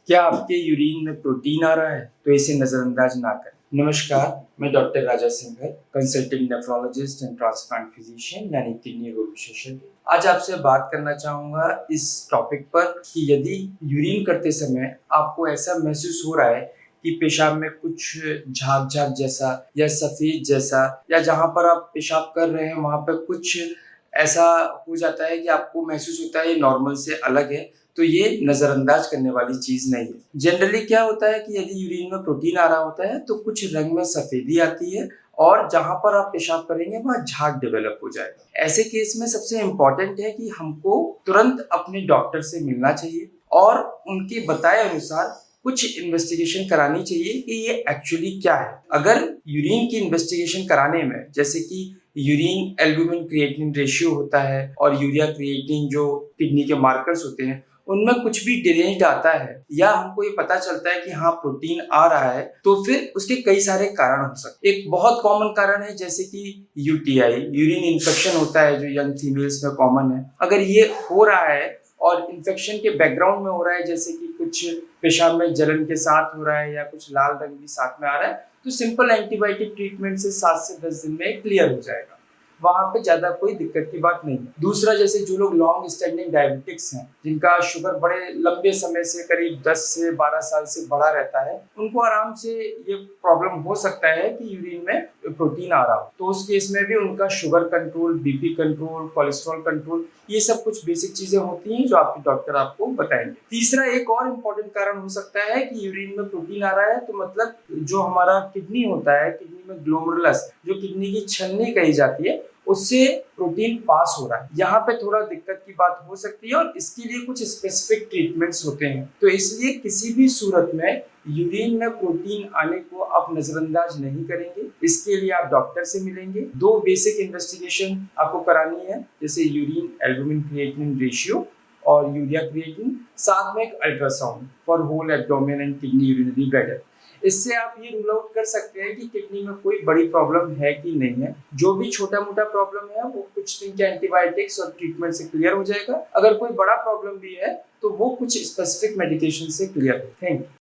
क्या आपके यूरिन में प्रोटीन आ रहा है तो इसे नज़रअंदाज ना करें। नमस्कार, मैं doctor Raja Singhal, consulting nephrologist and transplant physician यानी किडनी रोग विशेषज्ञ। आज आपसे बात करना चाहूँगा इस टॉपिक पर कि यदि यूरिन करते समय आपको ऐसा महसूस हो रहा है कि पेशाब में कुछ झाग-झाग जैसा या सफ़ेद जैसा, या जहाँ पर आप पेशाब कर रहे हैं वहाँ पर कुछ ऐसा हो जाता है कि आपको महसूस होता है ये नॉर्मल से अलग है, तो ये नज़रअंदाज करने वाली चीज़ नहीं है। जनरली क्या होता है कि यदि यूरिन में प्रोटीन आ रहा होता है तो कुछ रंग में सफ़ेदी आती है और जहाँ पर आप पेशाब करेंगे वहाँ झाग डेवलप हो जाएगा। ऐसे केस में सबसे इम्पोर्टेंट है कि हमको तुरंत अपने डॉक्टर से मिलना चाहिए और उनके बताए अनुसार कुछ इन्वेस्टिगेशन करानी चाहिए कि ये एक्चुअली क्या है। अगर यूरिन की इन्वेस्टिगेशन कराने में, जैसे कि यूरिन एल्बुमिन क्रिएटिनिन रेशियो होता है और यूरिया क्रिएटिनिन जो किडनी के मार्कर्स होते हैं, उनमें कुछ भी डिरेंज्ड आता है या हमको ये पता चलता है कि हाँ प्रोटीन आ रहा है, तो फिर उसके कई सारे कारण हो सकते हैं। एक बहुत कॉमन कारण है जैसे कि यूटीआई, यूरिन इन्फेक्शन होता है जो यंग फीमेल्स में कॉमन है। अगर ये हो रहा है और इन्फेक्शन के बैकग्राउंड में हो रहा है, जैसे कि कुछ पेशाब में जलन के साथ हो रहा है या कुछ लाल रंग भी साथ में आ रहा है, तो सिंपल एंटीबायोटिक ट्रीटमेंट से 7 से 10 दिन में क्लियर हो जाएगा। वहाँ पे ज़्यादा कोई दिक्कत की बात नहीं है। दूसरा, जैसे जो लोग लॉन्ग स्टैंडिंग डायबिटिक्स हैं, जिनका शुगर बड़े लंबे समय से करीब 10 से 12 साल से बढ़ा रहता है, उनको आराम से ये प्रॉब्लम हो सकता है कि यूरिन में प्रोटीन आ रहा हो। तो उस केस में भी उनका sugar control, BP control, cholesterol control, ये सब कुछ बेसिक चीजें होती हैं जो आपके डॉक्टर आपको बताएंगे। तीसरा, एक और इम्पोर्टेंट कारण हो सकता है कि यूरिन में प्रोटीन आ रहा है तो मतलब जो हमारा किडनी होता है, किडनी में ग्लोमेरुलस, जो किडनी की छलनी कही जाती है, उससे प्रोटीन पास हो रहा है। यहाँ पे थोड़ा दिक्कत की बात हो सकती है और इसके लिए कुछ स्पेसिफिक ट्रीटमेंट्स होते हैं। तो इसलिए किसी भी सूरत में यूरिन में प्रोटीन आने को आप नजरअंदाज नहीं करेंगे। इसके लिए आप डॉक्टर से मिलेंगे। 2 बेसिक इन्वेस्टिगेशन आपको करानी है, जैसे यूरिन एल्बुमिन क्रिएटिनिन रेशियो और यूरिया क्रिएटिनिन, साथ में एक ultrasound for whole abdomen and kidney urinary bladder. इससे आप ये रूल आउट कर सकते हैं कि किडनी में कोई बड़ी प्रॉब्लम है कि नहीं है। जो भी छोटा मोटा प्रॉब्लम है वो कुछ दिन के एंटीबायोटिक्स और ट्रीटमेंट से क्लियर हो जाएगा। अगर कोई बड़ा प्रॉब्लम भी है तो वो कुछ स्पेसिफिक मेडिकेशन से क्लियर हो। Thank you.